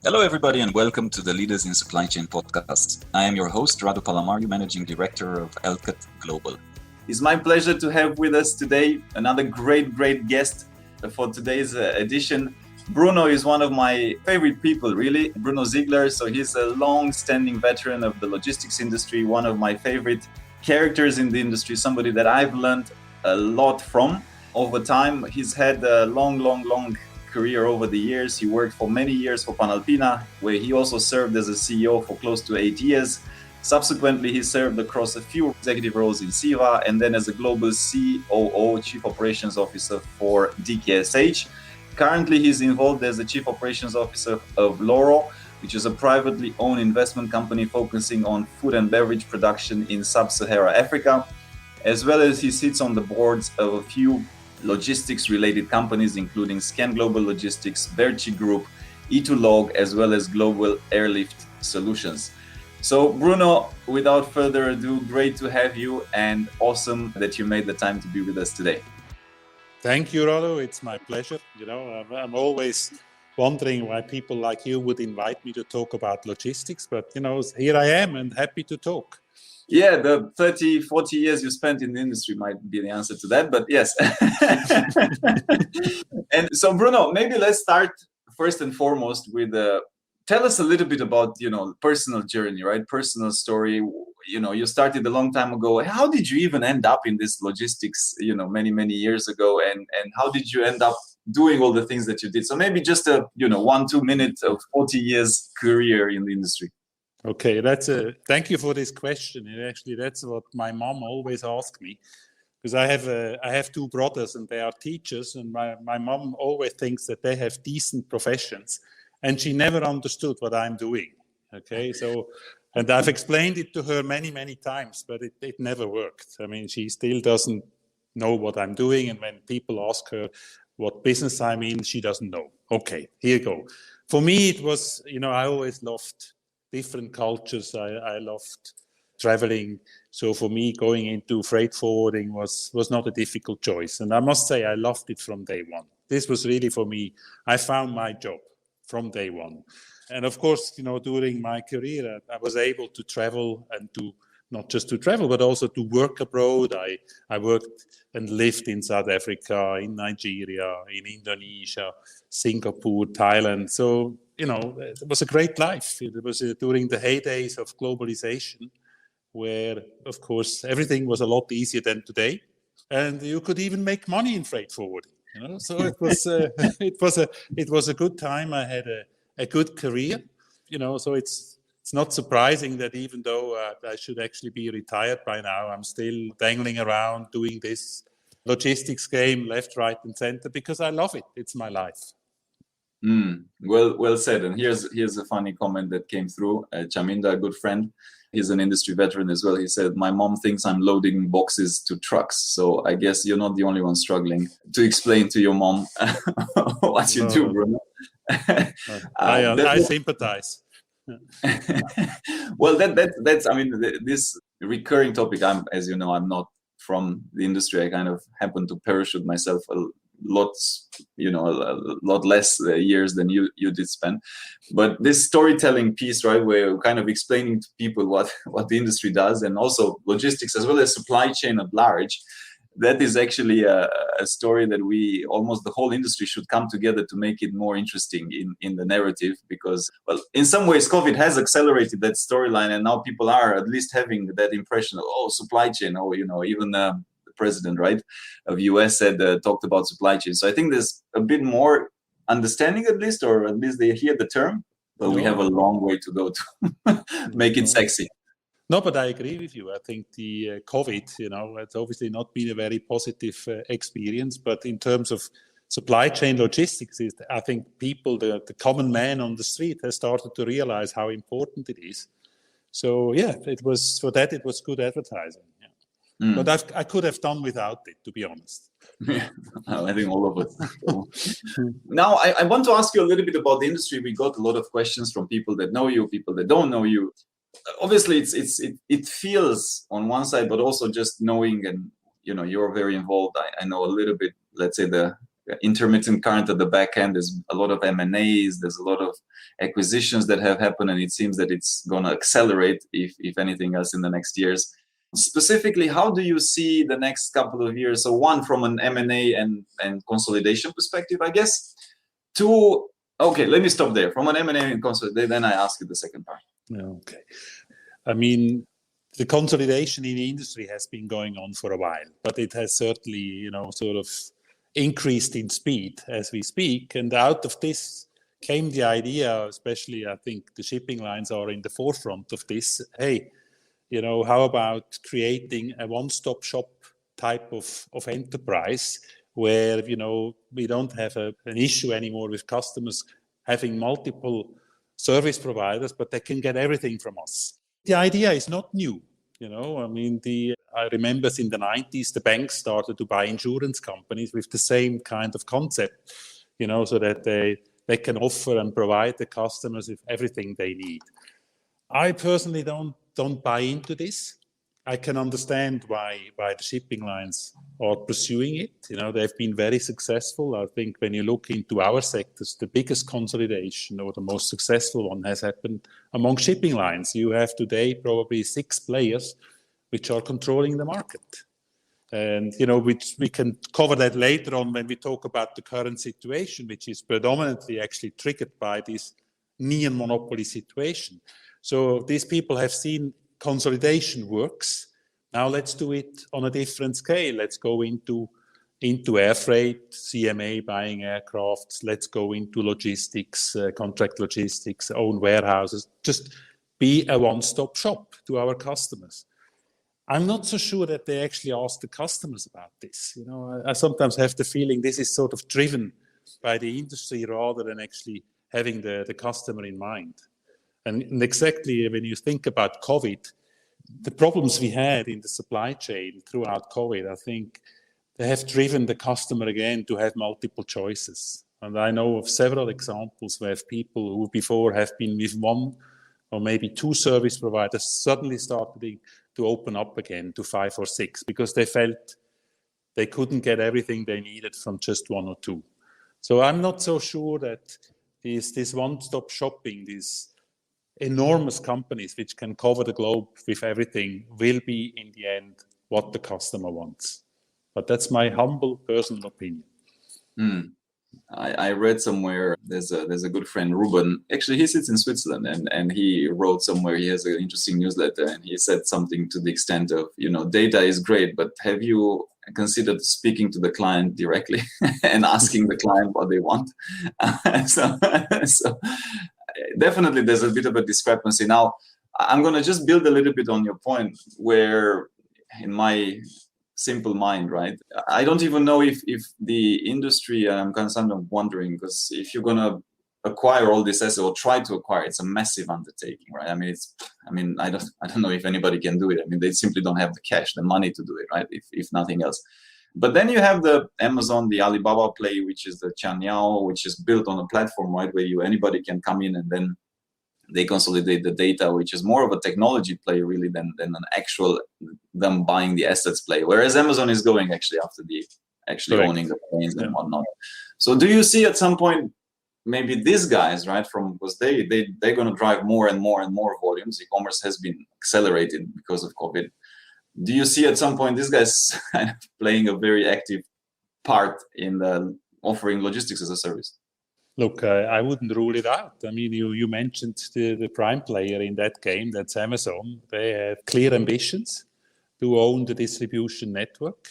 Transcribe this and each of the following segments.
Hello, everybody, and welcome to the Leaders in Supply Chain podcast. I am your host, Radu Palamariu, Managing Director of Elcat Global. It's my pleasure to have with us today another great guest for today's edition. Bruno is one of my favorite people, really. Bruno Sidler. So he's a long-standing veteran of the logistics industry, one of my favorite characters in the industry, somebody that I've learned a lot from over time. He's had a long career over the years. He worked for many years for Panalpina, where he also served as a CEO for close to 8 years. Subsequently, he served across a few executive roles in CEVA and then as a global COO, Chief Operations Officer for DKSH. Currently, he's involved as the Chief Operations Officer of Lonrho, which is a privately owned investment company focusing on food and beverage production in sub-Saharan Africa, as well as he sits on the boards of a few logistics-related companies, including Global Logistics, Bertschi Group, E2Log, as well as Global Airlift Solutions. So Bruno, without further ado, great to have you and awesome that you made the time to be with us today. Thank you, Rado. It's my pleasure. I'm always wondering why people like you would invite me to talk about logistics, but here I am and happy to talk. Yeah, the 30, 40 years you spent in the industry might be the answer to that, but yes. And so, Bruno, maybe let's start first and foremost with tell us a little bit about, personal journey, right? Personal story. You started a long time ago. How did you even end up in this logistics, many years ago? And how did you end up doing all the things that you did? So maybe just a, 1-2 minutes of 40 years career in the industry. Okay, thank you for this question. And actually, that's what my mom always asked me, because I have two brothers and they are teachers, and my mom always thinks that they have decent professions, and she never understood what I'm doing. Okay, and I've explained it to her many times, but it never worked. I mean, she still doesn't know what I'm doing, and when people ask her what business I'm in, she doesn't know. Okay, here you go. For me, it was, I always loved different cultures. I loved traveling. So for me, going into freight forwarding was not a difficult choice. And I must say, I loved it from day one. This was really for me, I found my job from day one. And of course, during my career, I was able to travel and to not just to travel, but also to work abroad. I worked and lived in South Africa, in Nigeria, in Indonesia, Singapore, Thailand. So, it was a great life. It was during the heydays of globalization, where, of course, everything was a lot easier than today. And you could even make money in freight forwarding. So it was it was a good time. I had a good career. So it's not surprising that even though I should actually be retired by now, I'm still dangling around doing this logistics game left, right, and center because I love it. It's my life. Well said. And here's a funny comment that came through. Chaminda, a good friend, he's an industry veteran as well. He said, "My mom thinks I'm loading boxes to trucks." So I guess you're not the only one struggling to explain to your mom what you do, Bruno. I sympathize. Well, that's. I mean, this recurring topic. As you know, I'm not from the industry. I kind of happen to parachute myself a lot less years than you did spend. But this storytelling piece, right, where we're kind of explaining to people what the industry does, and also logistics as well as supply chain at large, that is actually a story that we almost the whole industry should come together to make it more interesting in the narrative, because, well, in some ways COVID has accelerated that storyline, and now people are at least having that impression of supply chain, even the president, right, of US talked about supply chain. So I think there's a bit more understanding, at least they hear the term, but we have a long way to go to make it sexy. No, but I agree with you. I think the COVID, it's obviously not been a very positive experience, but in terms of supply chain logistics, I think people, the common man on the street has started to realize how important it is. So yeah, it was good advertising. Yeah. But I could have done without it, to be honest. Yeah, I think all of us. Now, I want to ask you a little bit about the industry. We got a lot of questions from people that know you, people that don't know you. Obviously, it feels on one side, but also just knowing, and you're very involved. I know a little bit, let's say, the intermittent current at the back end. There's a lot of M&As, there's a lot of acquisitions that have happened, and it seems that it's going to accelerate, if anything else, in the next years. Specifically, how do you see the next couple of years? So one, from an M&A and consolidation perspective, I guess. Two, okay, let me stop there. From an M&A and consolidation, then I ask you the second part. Okay. I mean, the consolidation in the industry has been going on for a while, but it has certainly, sort of increased in speed as we speak. And out of this came the idea, especially I think the shipping lines are in the forefront of this. Hey, how about creating a one-stop shop type of enterprise where, we don't have an issue anymore with customers having multiple service providers, but they can get everything from us. The idea is not new. I remember in the 90s, the banks started to buy insurance companies with the same kind of concept, so that they can offer and provide the customers with everything they need. I personally don't buy into this. I can understand why the shipping lines are pursuing it. They've been very successful. I think when you look into our sectors, the biggest consolidation or the most successful one has happened among shipping lines. You have today probably 6 players which are controlling the market. And, which we can cover that later on when we talk about the current situation, which is predominantly actually triggered by this near monopoly situation. So these people have seen consolidation works. Now let's do it on a different scale. Let's go into air freight, CMA buying aircrafts. Let's go into logistics, contract logistics, own warehouses. Just be a one-stop shop to our customers. I'm not so sure that they actually ask the customers about this. I sometimes have the feeling this is sort of driven by the industry rather than actually having the customer in mind. And exactly when you think about COVID, the problems we had in the supply chain throughout COVID, I think they have driven the customer again to have multiple choices. And I know of several examples where people who before have been with one or maybe 2 service providers suddenly started to open up again to 5 or 6 because they felt they couldn't get everything they needed from just 1 or 2. So I'm not so sure that this one-stop shopping, these enormous companies which can cover the globe with everything will be in the end what the customer wants. But that's my humble personal opinion. I read somewhere there's a good friend, Ruben. Actually, he sits in Switzerland, and he wrote somewhere, he has an interesting newsletter, and he said something to the extent of, data is great, but have you considered speaking to the client directly and asking the client what they want? So definitely there's a bit of a discrepancy. Now, I'm going to just build a little bit on your point where, in my simple mind, right, I don't even know if the industry, I'm kind of wondering, because if you're going to acquire all this assets or try to acquire, it's a massive undertaking, right? I mean, I don't know if anybody can do it. I mean, they simply don't have the cash, the money to do it, right? If nothing else. But then you have the Amazon, the Alibaba play, which is the Changyao, which is built on a platform, right, where anybody can come in and then they consolidate the data, which is more of a technology play really than an actual them buying the assets play. Whereas Amazon is going actually after Correct. owning the planes and whatnot. So do you see at some point maybe these guys, right, because they're going to drive more and more and more volumes. E-commerce has been accelerated because of COVID. Do you see at some point these guys kind of playing a very active part in offering logistics as a service? Look, I wouldn't rule it out. I mean, you mentioned the prime player in that game, that's Amazon. They have clear ambitions to own the distribution network.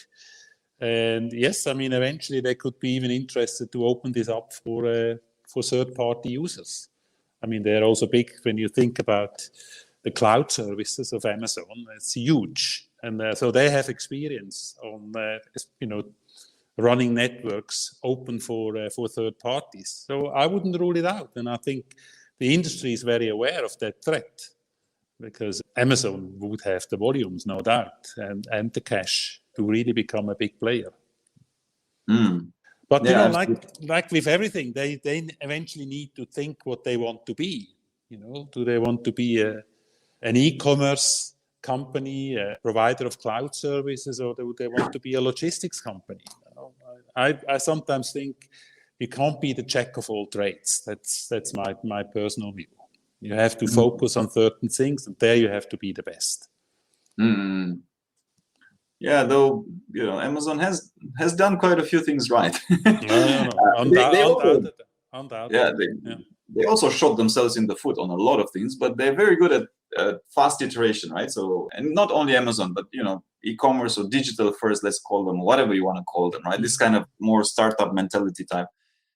And yes, I mean, eventually they could be even interested to open this up for third-party users. I mean, they're also big when you think about the cloud services of Amazon. It's huge. And so they have experience on, running networks open for third parties. So I wouldn't rule it out. And I think the industry is very aware of that threat because Amazon would have the volumes, no doubt, and the cash to really become a big player. But, like with everything, they eventually need to think what they want to be. Do they want to be an e-commerce company, a provider of cloud services, or do they want to be a logistics company? I sometimes think you can't be the jack of all trades. That's my personal view. You have to focus on certain things, and there you have to be the best. Mm. Yeah, though, Amazon has done quite a few things right. No. Undoubtedly. They also shot themselves in the foot on a lot of things, but they're very good at fast iteration, right? So, and not only Amazon, but e-commerce or digital first, let's call them, whatever you want to call them, right? This kind of more startup mentality type.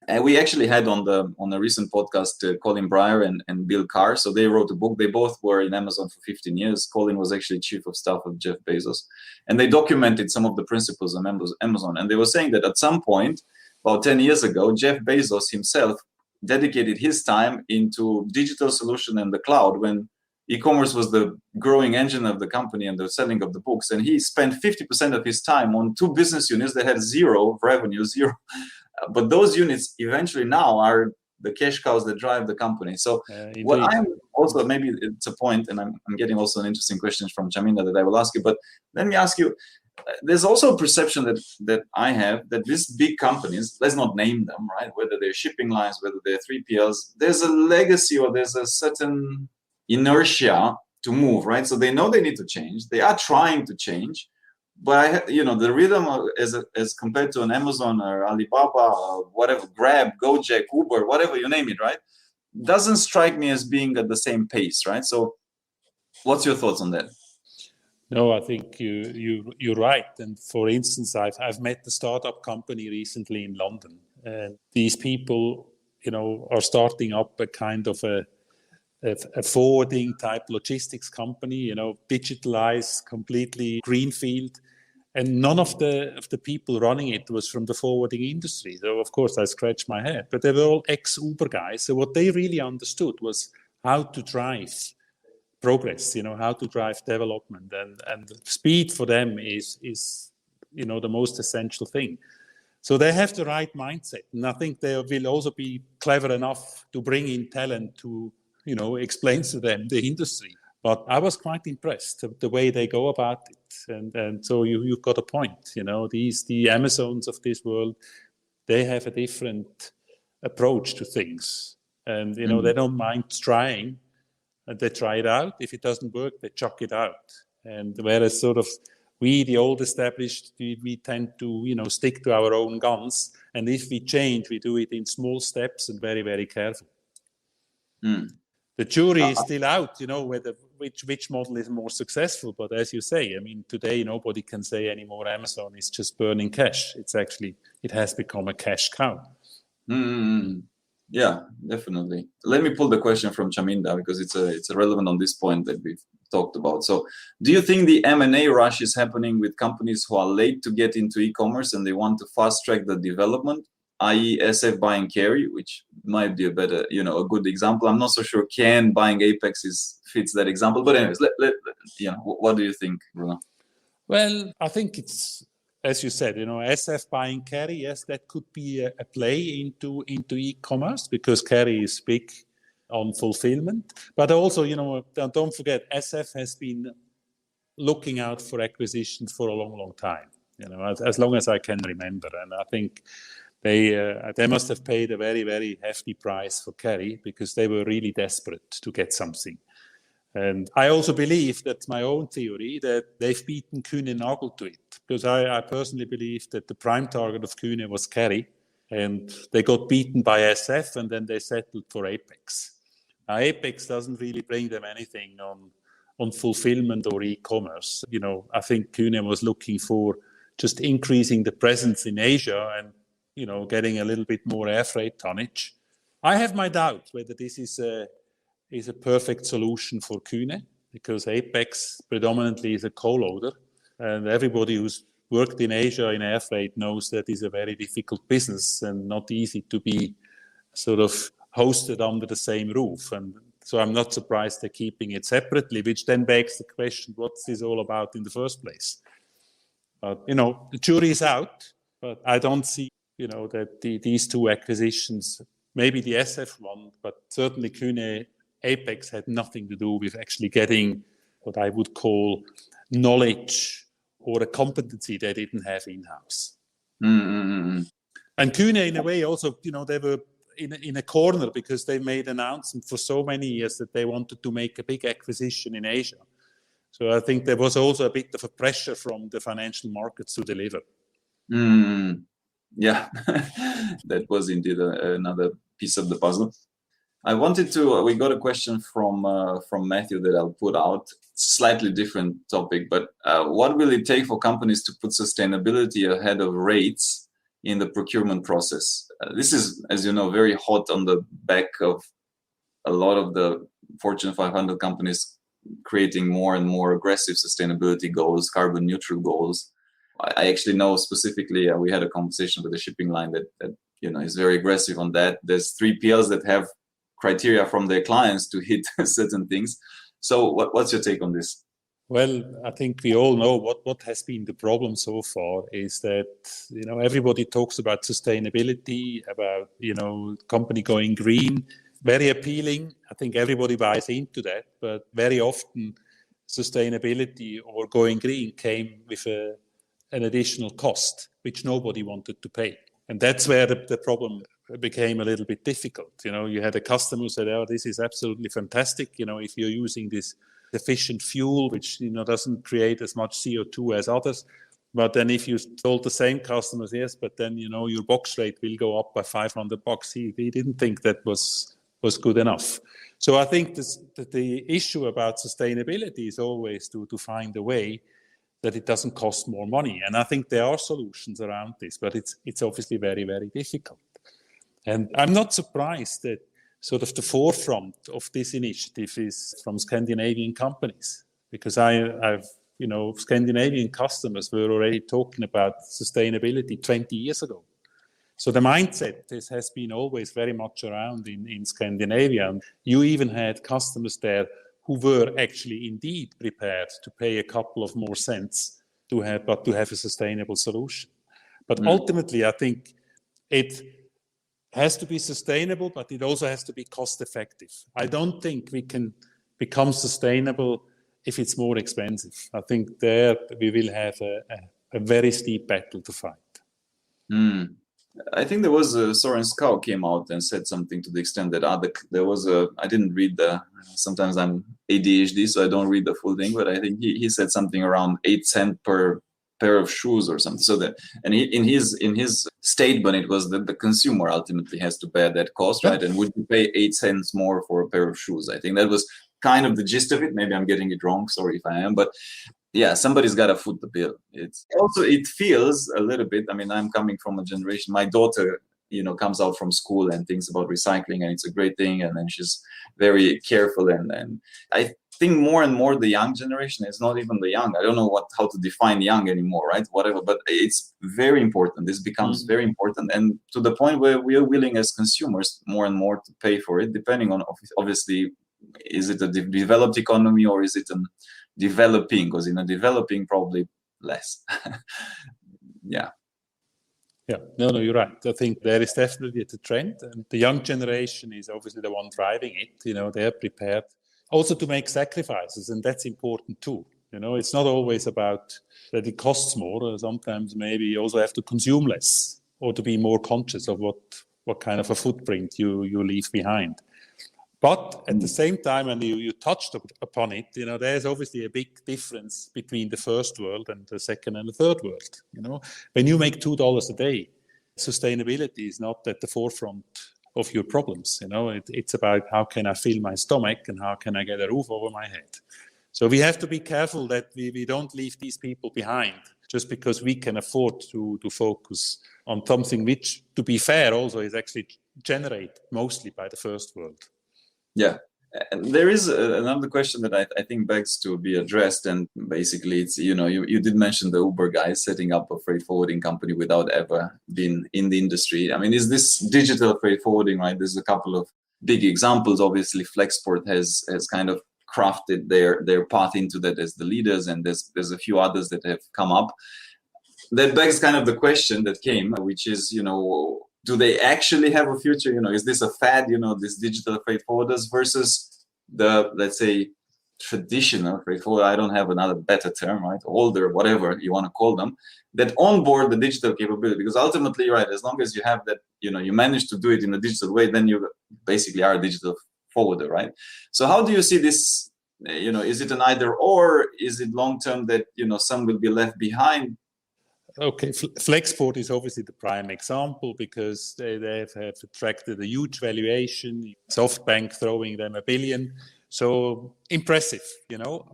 And we actually had on a recent podcast Colin Breyer and Bill Carr. So they wrote a book. They both were in Amazon for 15 years. Colin was actually chief of staff of Jeff Bezos. And they documented some of the principles of Amazon. And they were saying that at some point, about 10 years ago, Jeff Bezos himself dedicated his time into digital solution and the cloud when e-commerce was the growing engine of the company and the selling of the books. And he spent 50% of his time on two business units that had zero revenue, zero. But those units eventually now are the cash cows that drive the company. So what I'm also, maybe it's a point, and I'm getting also an interesting question from Chaminda that I will ask you, but let me ask you, there's also a perception that I have that these big companies, let's not name them, right? Whether they're shipping lines, whether they're 3PLs, there's a legacy or there's a certain inertia to move, right? So they know they need to change. They are trying to change. But the rhythm as compared to an Amazon or Alibaba or whatever, Grab, Gojek, Uber, whatever you name it, right, doesn't strike me as being at the same pace, right? So, what's your thoughts on that? No, I think you're right. And for instance, I've met the startup company recently in London, and these people, are starting up a kind of a forwarding type logistics company, digitalized, completely greenfield. And none of the people running it was from the forwarding industry. So, of course, I scratched my head. But they were all ex-Uber guys. So what they really understood was how to drive progress, how to drive development. And speed for them is the most essential thing. So they have the right mindset. And I think they will also be clever enough to bring in talent to explains to them the industry. But I was quite impressed the way they go about it. And so you've got a point. The Amazons of this world, they have a different approach to things. And, they don't mind trying. And they try it out. If it doesn't work, they chuck it out. And whereas sort of we, the old established, we tend to, stick to our own guns. And if we change, we do it in small steps and very, very careful. The jury is still out, whether which model is more successful. But as you say, today nobody can say anymore Amazon is just burning cash. It has become a cash cow. Yeah, definitely. Let me pull the question from Chaminda because it's relevant on this point that we've talked about. So, do you think the M&A rush is happening with companies who are late to get into e-commerce and they want to fast track the development? I.e. SF buying Carry, which might be a good example. I'm not so sure Can buying Apex fits that example. But anyways, what do you think, Bruno? Well, I think it's, as you said, SF buying Carry, yes, that could be a play into e-commerce because Carry is big on fulfillment. But also, don't forget, SF has been looking out for acquisitions for a long, long time, as long as I can remember. And I think they must have paid a very, very hefty price for Carry because they were really desperate to get something. And I also believe, that's my own theory, that they've beaten Kühne Nagel to it. Because I personally believe that the prime target of Kühne was Carry, and they got beaten by SF, and then they settled for Apex. Now, Apex doesn't really bring them anything on fulfillment or e-commerce. I think Kühne was looking for just increasing the presence in Asia and getting a little bit more air freight tonnage. I have my doubts whether this is a perfect solution for Kühne because Apex predominantly is a co-loader, and everybody who's worked in Asia in air freight knows that is a very difficult business and not easy to be sort of hosted under the same roof. And so I'm not surprised they're keeping it separately, which then begs the question, what's this all about in the first place? But, the jury is out, but I don't see that these two acquisitions, maybe the SF one, but certainly Kühne Apex had nothing to do with actually getting what I would call knowledge or a competency they didn't have in-house. Mm-hmm. And Kühne, in a way, also, they were in a corner because they made announcement for so many years that they wanted to make a big acquisition in Asia. So I think there was also a bit of a pressure from the financial markets to deliver. Yeah, that was indeed another piece of the puzzle. I wanted to. We got a question from Matthew that I'll put out. Slightly different topic, but what will it take for companies to put sustainability ahead of rates in the procurement process? This is, as you know, very hot on the back of a lot of the Fortune 500 companies creating more and more aggressive sustainability goals, carbon neutral goals. I actually know specifically, we had a conversation with a shipping line that is very aggressive on that. There's 3PLs that have criteria from their clients to hit certain things. So what's your take on this? Well, I think we all know what has been the problem so far is that, everybody talks about sustainability, about, company going green, very appealing. I think everybody buys into that, but very often sustainability or going green came with an additional cost, which nobody wanted to pay. And that's where the problem became a little bit difficult. You had a customer who said, oh, this is absolutely fantastic. If you're using this efficient fuel, which, doesn't create as much CO2 as others. But then if you told the same customers, yes, but then, your box rate will go up by $500, he didn't think that was good enough. So I think that the issue about sustainability is always to find a way that it doesn't cost more money. And I think there are solutions around this, but it's obviously very, very difficult. And I'm not surprised that sort of the forefront of this initiative is from Scandinavian companies, because I've Scandinavian customers were already talking about sustainability 20 years ago. So the mindset has been always very much around in Scandinavia. And you even had customers there who were actually indeed prepared to pay a couple of more cents to have a sustainable solution. But ultimately, I think it has to be sustainable, but it also has to be cost effective. I don't think we can become sustainable if it's more expensive. I think there we will have a very steep battle to fight. I think there was Soren Skau came out and said something to the extent that I didn't read sometimes I'm ADHD, so I don't read the full thing, but I think he said something around 8 cents per pair of shoes or something. So that, and in his statement, it was that the consumer ultimately has to bear that cost, right? And would you pay 8 cents more for a pair of shoes? I think that was kind of the gist of it. Maybe I'm getting it wrong. Sorry if I am, but yeah, somebody's got to foot the bill. It feels a little bit, I mean, I'm coming from a generation, my daughter, comes out from school and thinks about recycling, and it's a great thing. And then she's very careful. And I think more and more the young generation is not even the young. I don't know how to define young anymore, right? Whatever, but it's very important. This becomes very important. And to the point where we are willing as consumers more and more to pay for it, depending on, obviously, is it a developed economy or is it a developing? Because in a developing, probably less. Yeah, no, you're right. I think there is definitely a trend, and the young generation is obviously the one driving it. They're prepared also to make sacrifices, and that's important too. It's not always about that it costs more. Sometimes maybe you also have to consume less or to be more conscious of what kind of a footprint you leave behind. But at the same time, and you touched upon it, there's obviously a big difference between the first world and the second and the third world. When you make $2 a day, sustainability is not at the forefront of your problems. It's about how can I fill my stomach and how can I get a roof over my head. So we have to be careful that we don't leave these people behind just because we can afford to focus on something which, to be fair, also is actually generated mostly by the first world. Yeah, and there is another question that I think begs to be addressed, and basically it's, you did mention the Uber guys setting up a freight forwarding company without ever being in the industry. I mean, is this digital freight forwarding, right? There's a couple of big examples. Obviously, Flexport has kind of crafted their path into that as the leaders, and there's a few others that have come up. That begs kind of the question that came, which is, do they actually have a future? Is this a fad, this digital freight forwarders versus the, let's say, traditional freight forwarder, I don't have another better term, right? Older, whatever you want to call them, that onboard the digital capability. Because ultimately, right, as long as you have that, you manage to do it in a digital way, then you basically are a digital forwarder, right? So how do you see this? Is it an either or? Is it long term that some will be left behind? Okay, Flexport is obviously the prime example because they have attracted a huge valuation. SoftBank throwing them $1 billion. So impressive,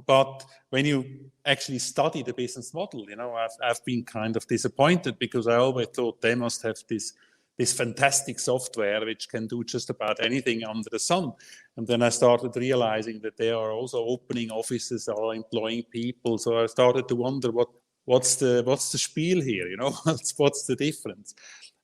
But when you actually study the business model, I've been kind of disappointed because I always thought they must have this fantastic software which can do just about anything under the sun. And then I started realizing that they are also opening offices or employing people. So I started to wonder what's the spiel here, what's the difference?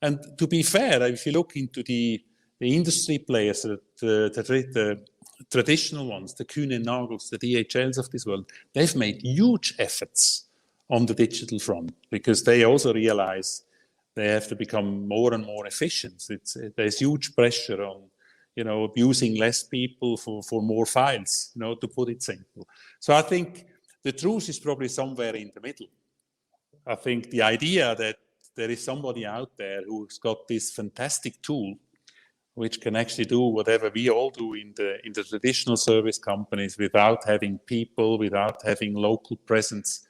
And to be fair, if you look into the industry players, the traditional ones, the Kühne & Nagels, the DHLs of this world, they've made huge efforts on the digital front because they also realize they have to become more and more efficient. There's huge pressure on, using less people for more files, to put it simple. So I think the truth is probably somewhere in the middle. I think the idea that there is somebody out there who's got this fantastic tool which can actually do whatever we all do in the traditional service companies without having people, without having local presence,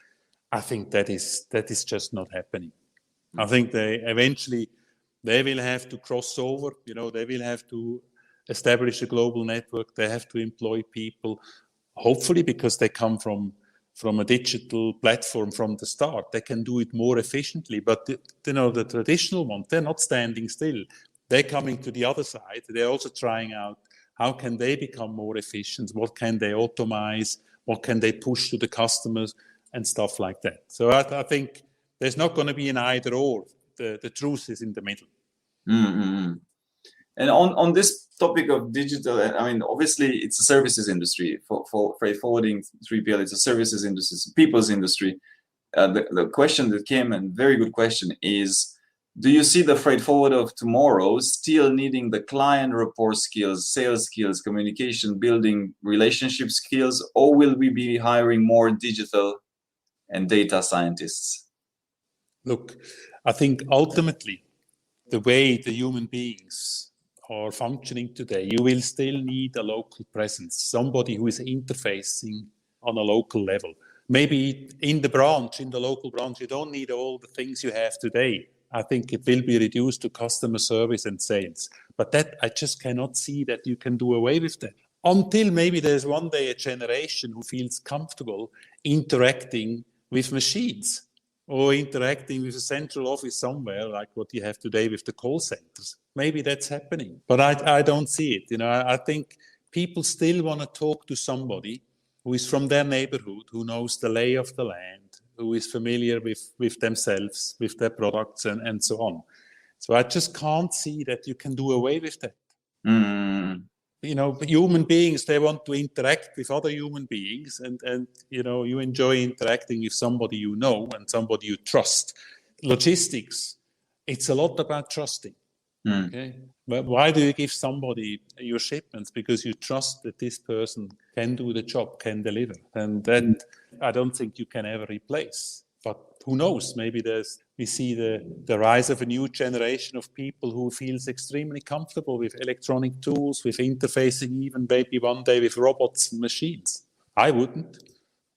I think that is just not happening. I think they will have to cross over, they will have to establish a global network, they have to employ people, hopefully because they come from a digital platform from the start. They can do it more efficiently, but the traditional ones, they're not standing still. They're coming to the other side. They're also trying out how can they become more efficient, what can they automate, what can they push to the customers and stuff like that. So I think there's not going to be an either or. The truth is in the middle. Mm-hmm. And on this topic of digital, I mean, obviously it's a services industry for freight forwarding 3PL. It's a services industry, it's a people's industry. The question that came, and very good question, is do you see the freight forwarder of tomorrow still needing the client rapport skills, sales skills, communication, building relationship skills, or will we be hiring more digital and data scientists? Look, I think ultimately the way the human beings are functioning today, you will still need a local presence, somebody who is interfacing on a local level. Maybe in the local branch, you don't need all the things you have today. I think it will be reduced to customer service and sales. But that I just cannot see that you can do away with that. Until maybe there's one day a generation who feels comfortable interacting with machines or interacting with a central office somewhere like what you have today with the call centers. Maybe that's happening, but I don't see it. I think people still want to talk to somebody who is from their neighborhood, who knows the lay of the land, who is familiar with themselves, with their products and so on. So I just can't see that you can do away with that. Human beings, they want to interact with other human beings and you enjoy interacting with somebody you know and somebody you trust. Logistics, it's a lot about trusting. Okay, but why do you give somebody your shipments? Because you trust that this person can do the job, can deliver, and that I don't think you can ever replace. But who knows? Maybe we see the rise of a new generation of people who feels extremely comfortable with electronic tools, with interfacing even maybe one day with robots and machines. I wouldn't.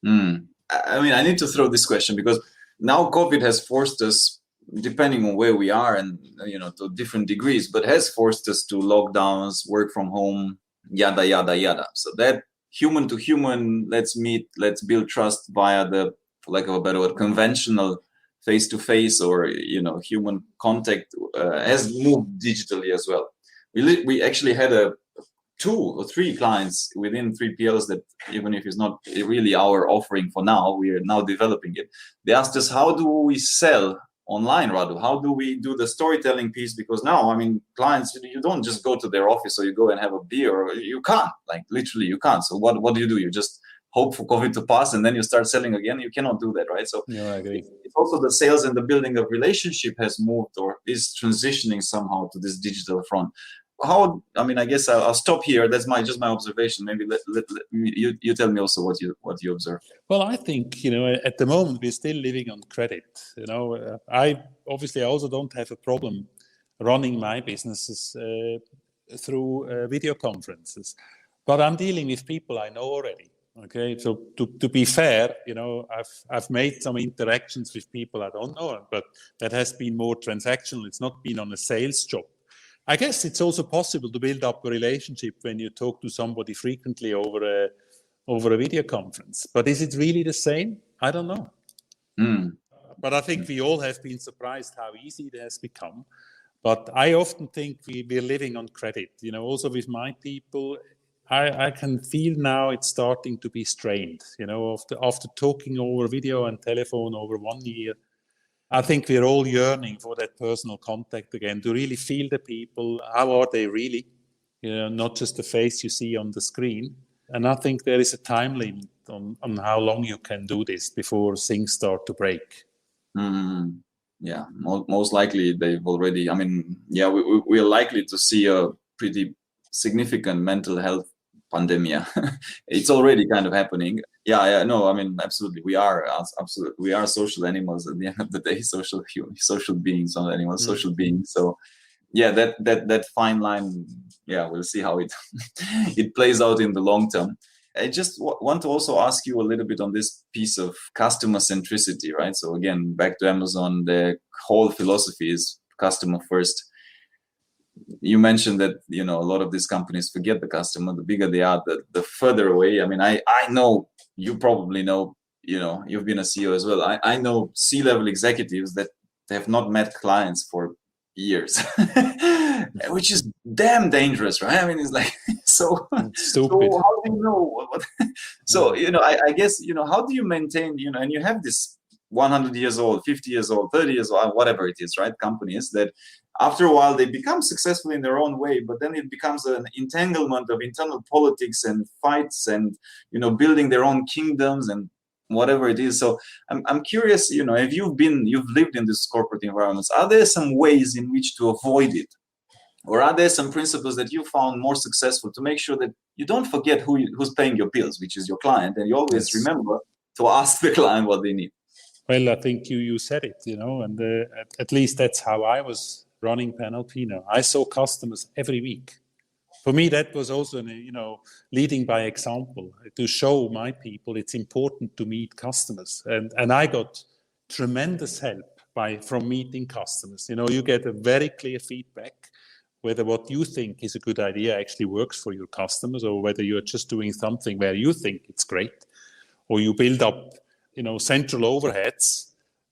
I mean, I need to throw this question because now COVID has forced us, depending on where we are and, to different degrees, but has forced us to lockdowns, work from home, yada, yada, yada. So that human to human, let's meet, let's build trust via the, for lack of a better word, conventional face-to-face or, human contact has moved digitally as well. We actually had 2 or 3 clients within 3PLs that, even if it's not really our offering for now, we are now developing it. They asked us, how do we sell online, Radu? How do we do the storytelling piece? Because now, I mean, clients, you don't just go to their office or you go and have a beer, or you can't, like literally you can't. So what do? You just hope for COVID to pass and then you start selling again. You cannot do that, right? So yeah, I agree. It's also the sales and the building of relationship has moved or is transitioning somehow to this digital front. how, I mean, I guess I'll stop here. That's just my observation. Maybe you tell me also what you observe. Well, I think, at the moment we're still living on credit. I obviously also don't have a problem running my businesses through video conferences, but I'm dealing with people I know already. Okay, so to be fair, I've made some interactions with people I don't know, but that has been more transactional. It's not been on a sales job. I guess it's also possible to build up a relationship when you talk to somebody frequently over a video conference. But is it really the same? I don't know. But I think we all have been surprised how easy it has become. But I often think we're living on credit. Also with my people, I can feel now it's starting to be strained. After talking over video and telephone over 1 year, I think we're all yearning for that personal contact again, to really feel the people. How are they really? Not just the face you see on the screen. And I think there is a time limit on how long you can do this before things start to break. Yeah, most likely they've already, we're likely to see a pretty significant mental health pandemic. It's already kind of happening. Absolutely. We are social animals at the end of the day, social beings, not animals, social beings. So yeah, that fine line, we'll see how it it plays out in the long term. I just want to also ask you a little bit on this piece of customer centricity, right? So again, back to Amazon, the whole philosophy is customer first. You mentioned that, a lot of these companies forget the customer. The bigger they are, the further away. I mean, I know, you probably know, you've been a CEO as well. I know C-level executives that have not met clients for years, which is damn dangerous, right? I mean, it's like so stupid. So how do you know? So I guess how do you maintain and you have this 100 years old, 50 years old, 30 years old, whatever it is, right? Companies that after a while they become successful in their own way, but then it becomes an entanglement of internal politics and fights and building their own kingdoms and whatever it is. So I'm curious, if you've lived in these corporate environments, are there some ways in which to avoid it? Or are there some principles that you found more successful to make sure that you don't forget who's paying your bills, which is your client, and you always remember to ask the client what they need? Well, I think you said it, and at least that's how I was running Panalpina. I saw customers every week. For me, that was also, leading by example, to show my people it's important to meet customers. And I got tremendous help from meeting customers. You get a very clear feedback whether what you think is a good idea actually works for your customers, or whether you're just doing something where you think it's great, or you build up, central overheads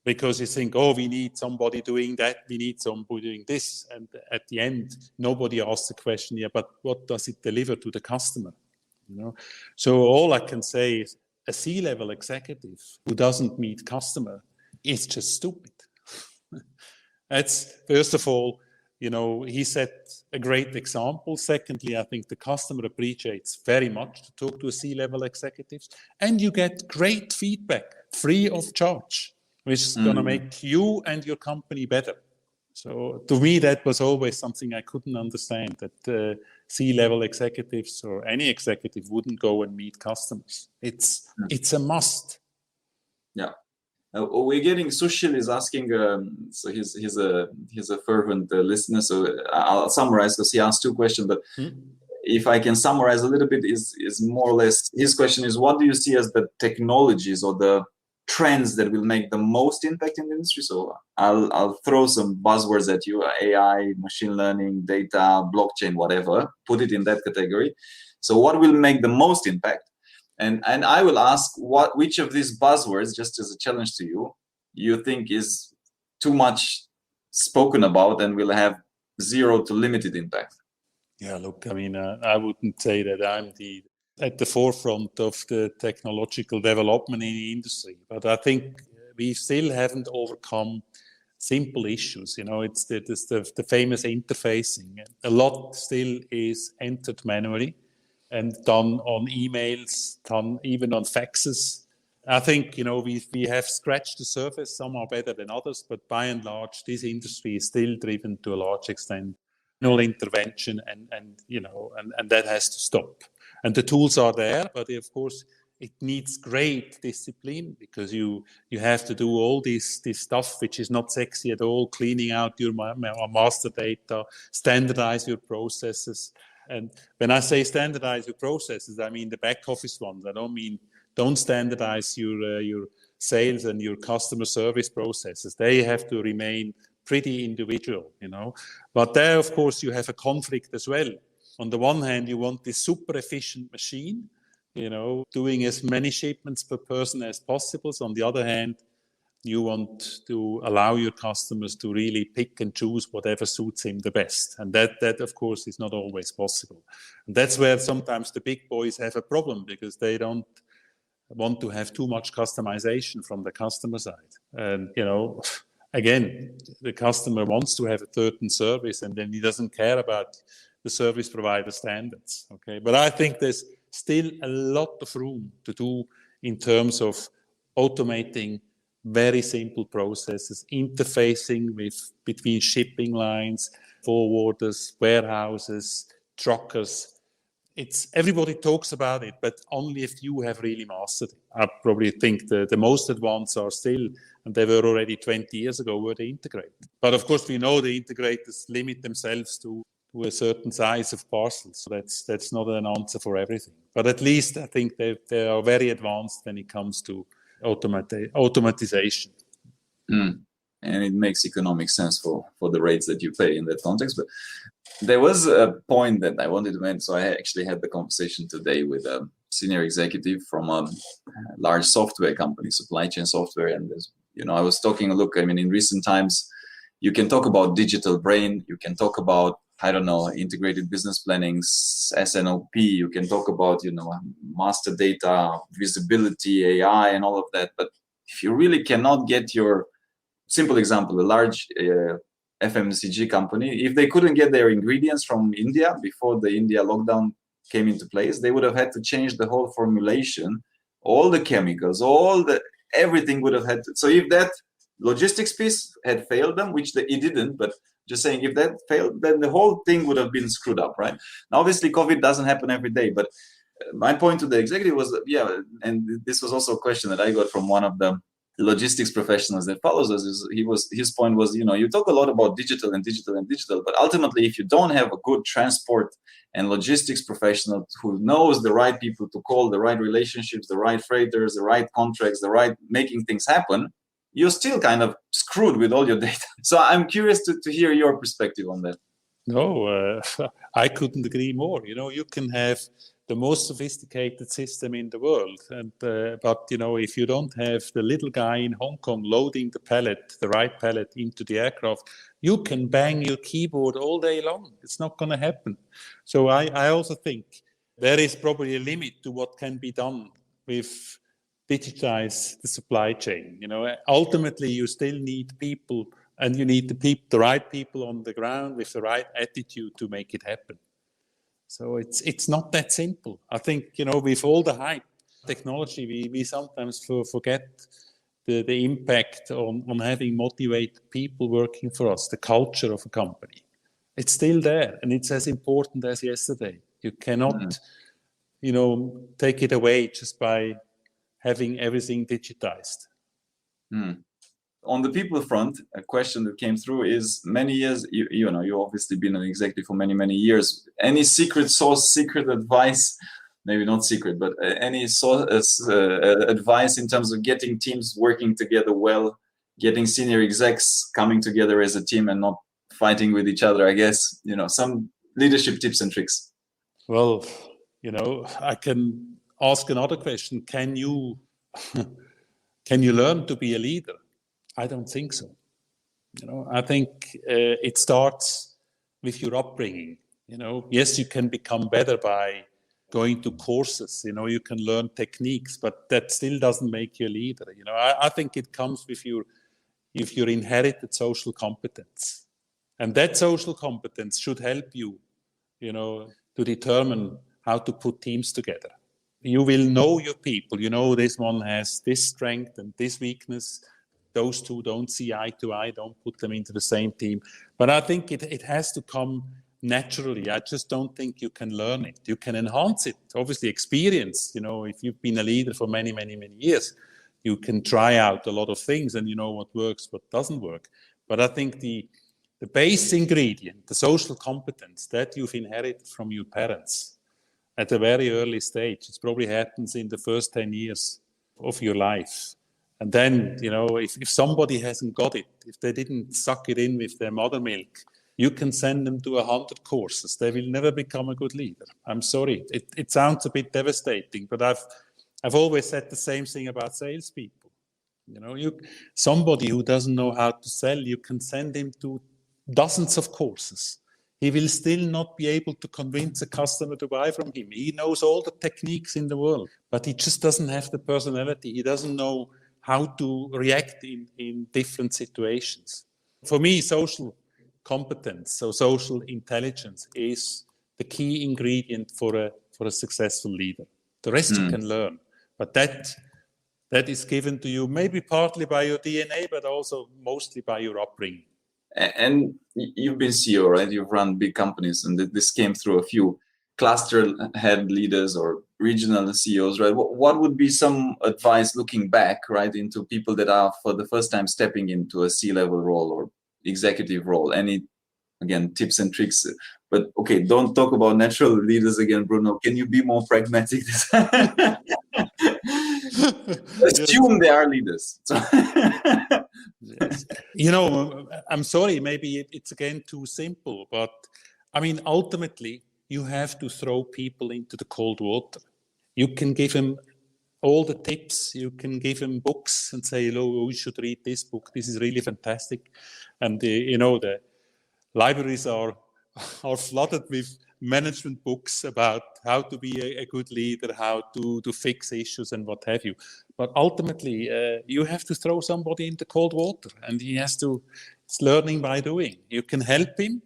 because you think, we need somebody doing that, we need somebody doing this. And at the end, nobody asks the question, but what does it deliver to the customer? So all I can say is a C-level executive who doesn't meet customer is just stupid. That's, first of all, he set a great example. Secondly, I think the customer appreciates very much to talk to a C-level executives, and you get great feedback free of charge, which is going to make you and your company better. So to me, that was always something I couldn't understand, that C-level executives or any executive wouldn't go and meet customers. It's a must. Yeah. We're getting, Sushil is asking, so he's a fervent listener, so I'll summarize because he asked two questions, but if I can summarize a little bit, is more or less, his question is, what do you see as the technologies or the trends that will make the most impact in the industry? So I'll throw some buzzwords at you: AI, machine learning, data, blockchain, whatever, put it in that category. So what will make the most impact? And I will ask which of these buzzwords, just as a challenge to you, you think is too much spoken about and will have zero to limited impact? Yeah, look, I mean, I wouldn't say that I'm at the forefront of the technological development in the industry, but I think we still haven't overcome simple issues. It's the famous interfacing. A lot still is entered manually and done on emails, done even on faxes. I think, we have scratched the surface. Some are better than others, but by and large, this industry is still driven to a large extent intervention, and that has to stop. And the tools are there, but of course it needs great discipline, because you have to do all this stuff which is not sexy at all, cleaning out your master data, standardize your processes. And when I say standardize your processes, I mean the back office ones. I don't mean don't standardize your sales and your customer service processes. They have to remain pretty individual, But there, of course, you have a conflict as well. On the one hand, you want this super efficient machine, doing as many shipments per person as possible. So on the other hand, you want to allow your customers to really pick and choose whatever suits him the best. And that of course, is not always possible. And that's where sometimes the big boys have a problem, because they don't want to have too much customization from the customer side. And, again, the customer wants to have a certain service, and then he doesn't care about the service provider standards. Okay, but I think there's still a lot of room to do in terms of automating very simple processes, interfacing between shipping lines, forwarders, warehouses, truckers. Everybody talks about it, but only a few have really mastered it. I probably think the most advanced are still, and they were already 20 years ago, were the integrators. But of course, we know the integrators limit themselves to a certain size of parcels. So that's not an answer for everything. But at least I think they are very advanced when it comes to automatization. And it makes economic sense for the rates that you pay in that context. But there was a point that I wanted to mention. So I actually had the conversation today with a senior executive from a large software company, supply chain software. And I was talking, look, in recent times, you can talk about digital brain, you can talk about, integrated business planning, SNOP, you can talk about, master data, visibility, AI, and all of that. But if you really cannot get your simple example, a large FMCG company, if they couldn't get their ingredients from India before the India lockdown came into place, they would have had to change the whole formulation, all the chemicals, everything would have had to. So if that logistics piece had failed them, which it didn't, but just saying, if that failed, then the whole thing would have been screwed up, right? Now, obviously, COVID doesn't happen every day, but my point to the executive was, and this was also a question that I got from one of the logistics professionals that follows us, his point was, you talk a lot about digital, but ultimately, if you don't have a good transport and logistics professional who knows the right people to call, the right relationships, the right freighters, the right contracts, the right making things happen, you're still kind of screwed with all your data. So I'm curious to hear your perspective on that. No, I couldn't agree more. You can have the most sophisticated system in the world, but if you don't have the little guy in Hong Kong loading the right pallet into the aircraft, you can bang your keyboard all day long. It's not going to happen. So I also think there is probably a limit to what can be done with digitize the supply chain. Ultimately, you still need people, and you need the right people on the ground with the right attitude to make it happen. So it's not that simple. I think, with all the hype technology, we sometimes forget the impact on having motivated people working for us, the culture of a company. It's still there, and it's as important as yesterday. You cannot, take it away just by having everything digitized. On the people front, a question that came through is, many years, you've obviously been an executive for many, many years. Any secret sauce, secret advice, maybe not secret, but any advice in terms of getting teams working together well, getting senior execs coming together as a team and not fighting with each other, I guess, some leadership tips and tricks? Well, I can ask another question. Can you learn to be a leader? I don't think so. I think it starts with your upbringing. Yes, you can become better by going to courses. You can learn techniques, but that still doesn't make you a leader. I think it comes with your inherited social competence, and that social competence should help you, to determine how to put teams together. You will know your people. This one has this strength and this weakness. Those two don't see eye to eye. Don't put them into the same team. But I think it has to come naturally. I just don't think you can learn it. You can enhance it. Obviously, experience, if you've been a leader for many, many, many years, you can try out a lot of things and you know what works, what doesn't work. But I think the base ingredient, the social competence that you've inherited from your parents at a very early stage, it probably happens in the first 10 years of your life. And then, if somebody hasn't got it, if they didn't suck it in with their mother milk, you can send them to 100 courses. They will never become a good leader. I'm sorry. It sounds a bit devastating, but I've always said the same thing about salespeople. Somebody who doesn't know how to sell, you can send him to dozens of courses. He will still not be able to convince a customer to buy from him. He knows all the techniques in the world, but he just doesn't have the personality. He doesn't know how to react in different situations. For me, social competence, so social intelligence, is the key ingredient for a successful leader. The rest you can learn, but that is given to you maybe partly by your DNA, but also mostly by your upbringing. And you've been CEO, right? You've run big companies, and this came through a few cluster head leaders or regional CEOs, right? What would be some advice looking back, right, into people that are for the first time stepping into a C-level role or executive role? Any, again, tips and tricks? But okay, don't talk about natural leaders again, Bruno. Can you be more pragmatic? Assume they are leaders. Yes. I'm sorry, maybe it's again too simple, but I mean, ultimately, you have to throw people into the cold water. You can give them all the tips. You can give them books and say, you should read this book. This is really fantastic. And, the libraries are flooded with management books about how to be a good leader, how to fix issues and what have you. But ultimately, you have to throw somebody into cold water, and it's learning by doing. You can help him.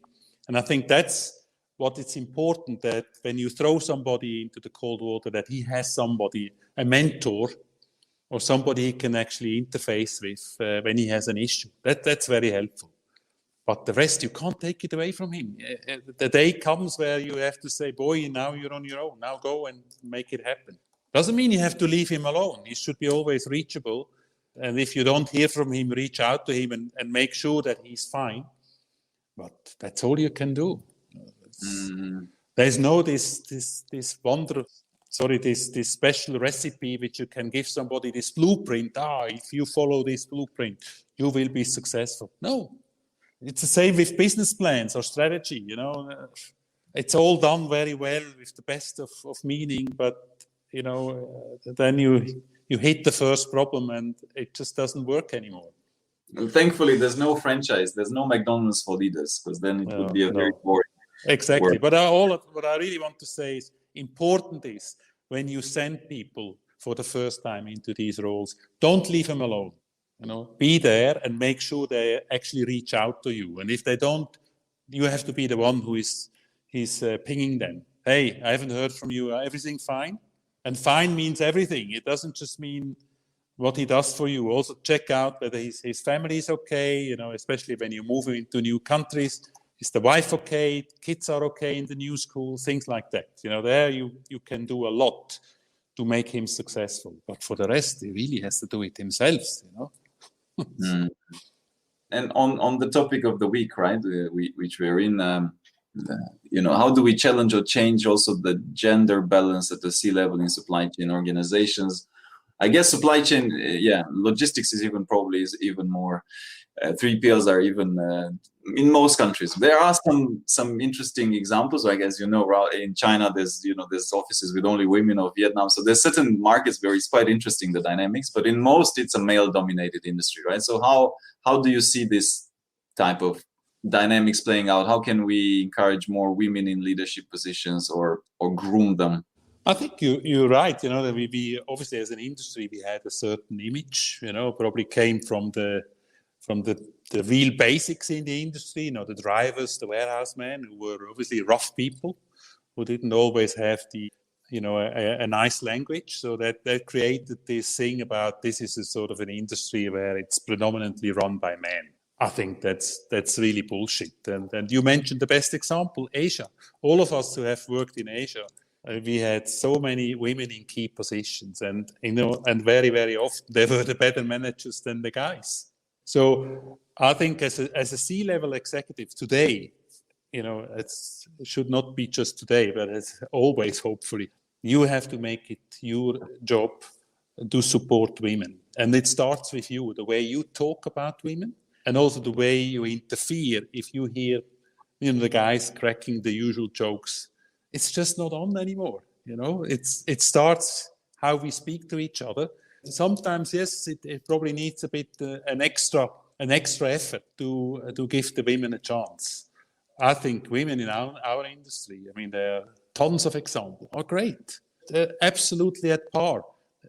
And I think that's what it's important, that when you throw somebody into the cold water, that he has somebody, a mentor, or somebody he can actually interface with when he has an issue. That's very helpful. But the rest, you can't take it away from him. The day comes where you have to say, boy, now you're on your own. Now go and make it happen. Doesn't mean you have to leave him alone. He should be always reachable. And if you don't hear from him, reach out to him and make sure that he's fine. But that's all you can do. There's no this special recipe which you can give somebody, this blueprint. If you follow this blueprint, you will be successful. No. It's the same with business plans or strategy, It's all done very well with the best of meaning, but, then you hit the first problem and it just doesn't work anymore. Well, thankfully, there's no franchise. There's no McDonald's for leaders, because then it would be a very boring. Exactly. But what I really want to say is, important is when you send people for the first time into these roles, don't leave them alone. Be there and make sure they actually reach out to you. And if they don't, you have to be the one who is pinging them. Hey, I haven't heard from you. Everything fine? And fine means everything. It doesn't just mean what he does for you. Also check out whether his family is okay, especially when you move into new countries. Is the wife okay? Kids are okay in the new school? Things like that. There you can do a lot to make him successful. But for the rest, he really has to do it himself, And on the topic of the week, right, which we're in, how do we challenge or change also the gender balance at the C-level in supply chain organizations? I guess supply chain, logistics is even more. 3PLs are even in most countries. There are some interesting examples. I guess in China there's offices with only women, or Vietnam. So there's certain markets where it's quite interesting, the dynamics. But in most, it's a male-dominated industry, right? So how do you see this type of dynamics playing out? How can we encourage more women in leadership positions or groom them? I think you're right. That we obviously, as an industry, we had a certain image. Probably came from the real basics in the industry. The drivers, the warehouse men, who were obviously rough people, who didn't always have a nice language. So that created this thing about this is a sort of an industry where it's predominantly run by men. I think that's really bullshit. And you mentioned the best example, Asia. All of us who have worked in Asia, we had so many women in key positions, and and very, very often they were the better managers than the guys. So I think as a C-level executive today, it should not be just today, but as always, hopefully, you have to make it your job to support women. And it starts with you, the way you talk about women, and also the way you interfere. If you hear, the guys cracking the usual jokes, it's just not on anymore. It starts how we speak to each other. Sometimes, yes, it probably needs a bit an extra effort to give the women a chance. I think women in our industry, there are tons of examples, are great. They're absolutely at par.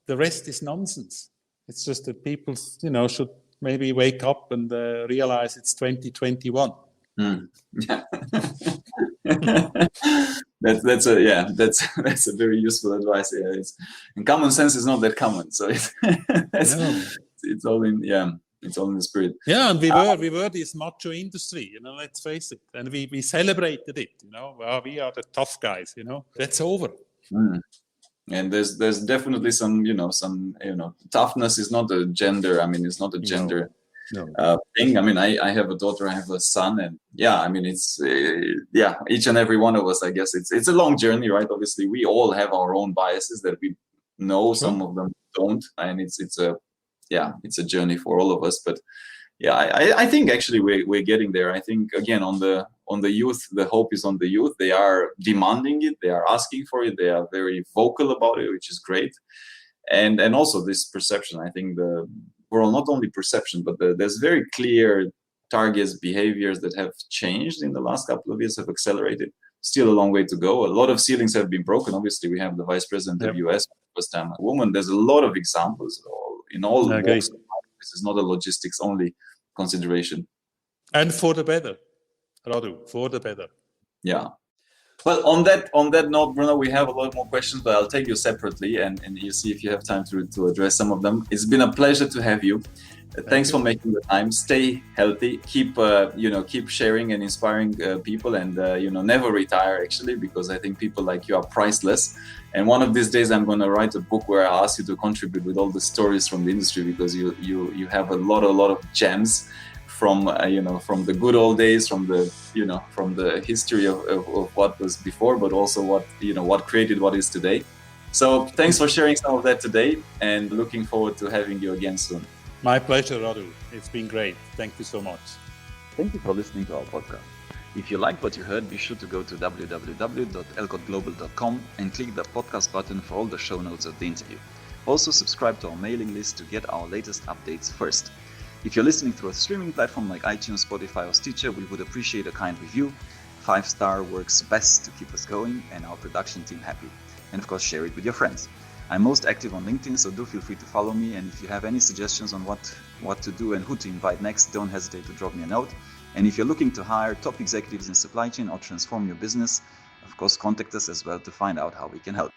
The rest is nonsense. It's just that people, should maybe wake up and realize it's 2021. Yeah. that's a very useful advice. Yeah, and common sense is not that common, so it's all in the spirit. Yeah, and we were this macho industry, let's face it, and we celebrated it. Well, we are the tough guys. That's over. And there's definitely some toughness is not a gender. It's not a gender. No. Thing. I have a daughter, I have a son, and it's each and every one of us. I guess it's a long journey, right? Obviously, we all have our own biases that we know. Some of them don't, and it's a journey for all of us. But I think actually we're getting there. I think again on the youth, the hope is on the youth. They are demanding it. They are asking for it. They are very vocal about it, which is great. And also this perception. I think not only perception, but there's very clear targets, behaviors that have changed in the last couple of years, have accelerated. Still a long way to go. A lot of ceilings have been broken. Obviously, we have the vice president of US, first time a woman. There's a lot of examples in all walks. This is not a logistics only consideration. And for the better, Radu, for the better. Yeah. Well, on that note, Bruno, we have a lot more questions, but I'll take you separately and you see if you have time to address some of them. It's been a pleasure to have you. Thanks for making the time. Stay healthy. Keep sharing and inspiring people, and never retire actually, because I think people like you are priceless. And one of these days, I'm going to write a book where I ask you to contribute with all the stories from the industry, because you have a lot of gems from the good old days, from the history of what was before, but also what created what is today. So thanks for sharing some of that today, and looking forward to having you again soon. My pleasure, Radu. It's been great. Thank you so much. Thank you for listening to our podcast. If you liked what you heard, be sure to go to www.elcotglobal.com and click the podcast button for all the show notes of the interview. Also subscribe to our mailing list to get our latest updates first. If you're listening through a streaming platform like iTunes, Spotify or Stitcher, we would appreciate a kind review. 5-star works best to keep us going and our production team happy. And of course, share it with your friends. I'm most active on LinkedIn, so do feel free to follow me. And if you have any suggestions on what to do and who to invite next, don't hesitate to drop me a note. And if you're looking to hire top executives in supply chain or transform your business, of course, contact us as well to find out how we can help.